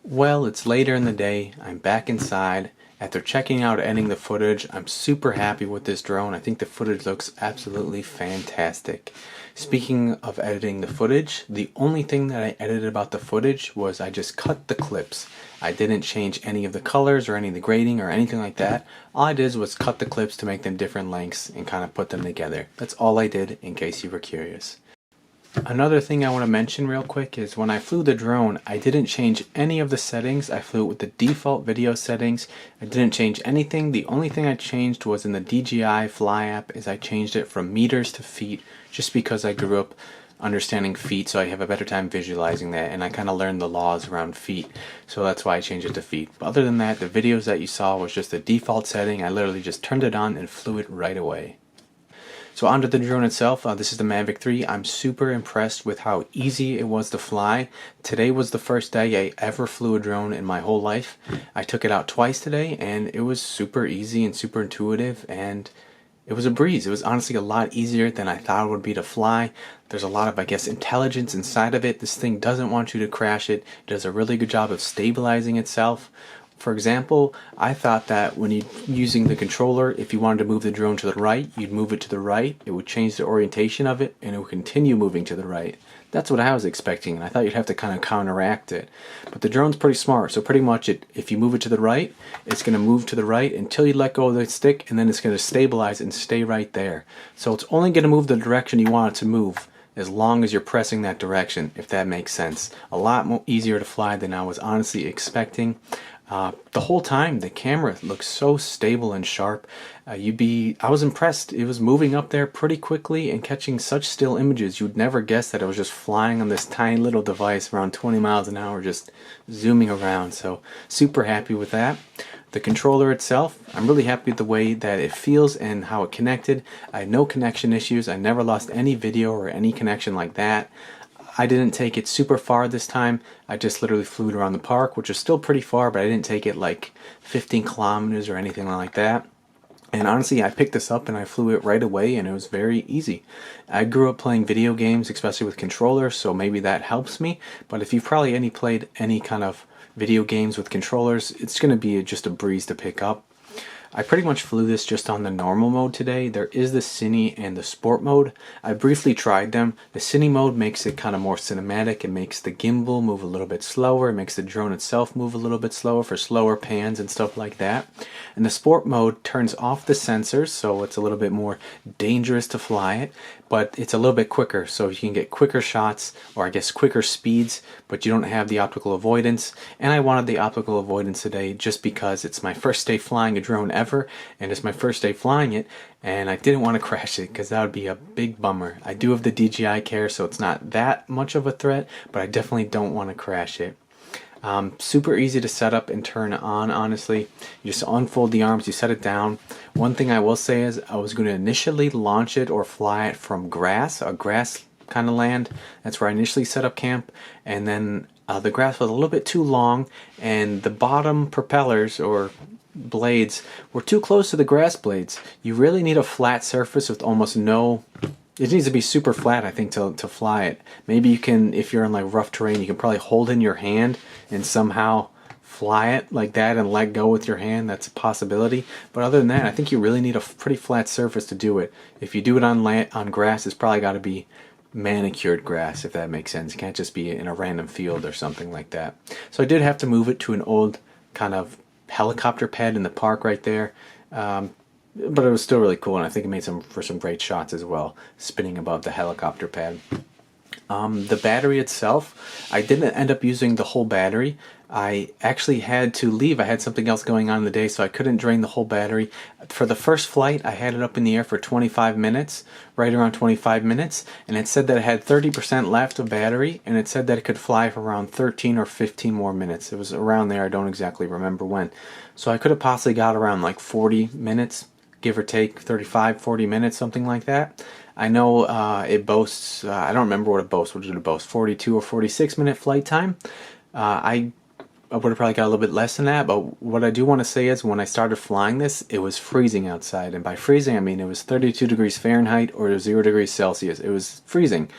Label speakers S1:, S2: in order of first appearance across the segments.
S1: Well, it's later in the day. I'm back inside. After checking out editing the footage, I'm super happy with this drone. I think the footage looks absolutely fantastic. Speaking of editing the footage, the only thing that I edited about the footage was I just cut the clips. I didn't change any of the colors or any of the grading or anything like that. All I did was cut the clips to make them different lengths and kind of put them together. That's all I did, in case you were curious. Another thing I want to mention real quick is when I flew the drone, I didn't change any of the settings. I flew it with the default video settings. I didn't change anything. The only thing I changed was in the DJI Fly app is I changed it from meters to feet, just because I grew up understanding feet, so I have a better time visualizing that, and I kind of learned the laws around feet, so that's why I changed it to feet. But other than that, the videos that you saw was just the default setting. I literally just turned it on and flew it right away. So onto the drone itself. This is the Mavic 3. I'm super impressed with how easy it was to fly. Today was the first day I ever flew a drone in my whole life. I took it out twice today and it was super easy and super intuitive, and it was a breeze. It was honestly a lot easier than I thought it would be to fly. There's a lot of, I guess, intelligence inside of it. This thing doesn't want you to crash it. It does a really good job of stabilizing itself. For example, I thought that when you're using the controller, if you wanted to move the drone to the right, you'd move it to the right, it would change the orientation of it, and it would continue moving to the right. That's what I was expecting, and I thought you'd have to kind of counteract it. But the drone's pretty smart, so pretty much if you move it to the right, it's going to move to the right until you let go of the stick, and then it's going to stabilize and stay right there. So it's only going to move the direction you want it to move, as long as you're pressing that direction, if that makes sense. A lot more easier to fly than I was honestly expecting. The whole time the camera looks so stable and sharp. I was impressed. It was moving up there pretty quickly and catching such still images. You would never guess that it was just flying on this tiny little device around 20 miles an hour, just zooming around. So super happy with that. The controller itself, I'm really happy with the way that it feels and how it connected. I had no connection issues. I never lost any video or any connection like that. I didn't take it super far this time. I just literally flew it around the park, which is still pretty far, but I didn't take it like 15 kilometers or anything like that. And honestly, I picked this up and I flew it right away, and it was very easy. I grew up playing video games, especially with controllers, so maybe that helps me. But if you've probably played any kind of video games with controllers, it's going to be just a breeze to pick up. I pretty much flew this just on the normal mode today. There is the Cine and the Sport mode. I briefly tried them. The Cine mode makes it kind of more cinematic. It makes the gimbal move a little bit slower. It makes the drone itself move a little bit slower for slower pans and stuff like that. And the Sport mode turns off the sensors, so it's a little bit more dangerous to fly it, but it's a little bit quicker, so you can get quicker shots, or I guess quicker speeds, but you don't have the optical avoidance. And I wanted the optical avoidance today just because it's my first day flying a drone ever, and it's my first day flying it, and I didn't want to crash it because that would be a big bummer. I do have the DJI Care, so it's not that much of a threat, but I definitely don't want to crash it. Super easy to set up and turn on, honestly. You just unfold the arms, you set it down. One thing I will say is I was going to initially launch it or fly it from a grass kind of land. That's where I initially set up camp, and then the grass was a little bit too long, and the bottom propellers or blades were too close to the grass blades. You really need a flat surface with almost no... It needs to be super flat, I think, to fly it. Maybe you can, if you're in like rough terrain, you can probably hold in your hand and somehow fly it like that and let go with your hand. That's a possibility. But other than that, I think you really need a pretty flat surface to do it. If you do it on grass, it's probably got to be manicured grass, if that makes sense. It can't just be in a random field or something like that. So I did have to move it to an old kind of helicopter pad in the park right there. But it was still really cool, and I think it made for some great shots as well, spinning above the helicopter pad. The battery itself, I didn't end up using the whole battery. I actually had to leave. I had something else going on in the day, so I couldn't drain the whole battery. For the first flight, I had it up in the air for 25 minutes, right around 25 minutes, and it said that it had 30% left of battery, and it said that it could fly for around 13 or 15 more minutes. It was around there. I don't exactly remember when. So I could have possibly got around like 40 minutes, give or take 35, 40 minutes, something like that. I know it boasts, I don't remember what it boasts. What did it boast? 42 or 46 minute flight time. I would have probably got a little bit less than that, but what I do want to say is when I started flying this, it was freezing outside. And by freezing, I mean it was 32 degrees Fahrenheit or 0 degrees Celsius. It was freezing.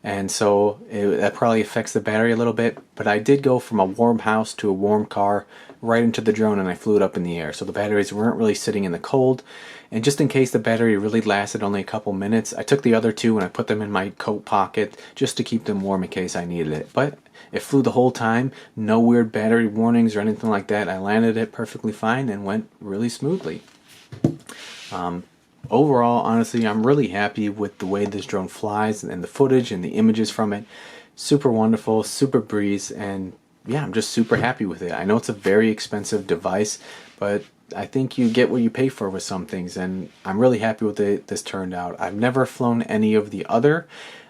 S1: And so that probably affects the battery a little bit. But I did go from a warm house to a warm car right into the drone, and I flew it up in the air. So the batteries weren't really sitting in the cold. And just in case the battery really lasted only a couple minutes, I took the other two and I put them in my coat pocket just to keep them warm in case I needed it. But it flew the whole time, no weird battery warnings or anything like that. I landed it perfectly fine and went really smoothly. Overall, honestly, I'm really happy with the way this drone flies and the footage and the images from it. Super wonderful, super breeze, and yeah, I'm just super happy with it. I know it's a very expensive device, but I think you get what you pay for with some things, and I'm really happy with it. This turned out. I've never flown any of the other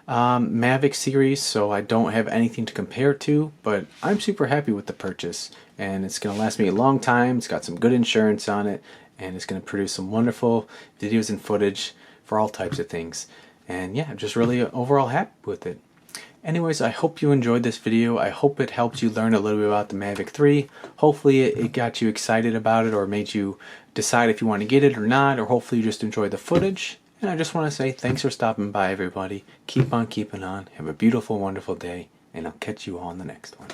S1: Mavic series, so I don't have anything to compare to, but I'm super happy with the purchase, and it's going to last me a long time. It's got some good insurance on it, and it's going to produce some wonderful videos and footage for all types of things. And yeah, I'm just really overall happy with it. Anyways, I hope you enjoyed this video. I hope it helped you learn a little bit about the Mavic 3. Hopefully it got you excited about it or made you decide if you want to get it or not, or hopefully you just enjoy the footage. And I just want to say thanks for stopping by, everybody. Keep on keeping on. Have a beautiful, wonderful day, and I'll catch you all in the next one.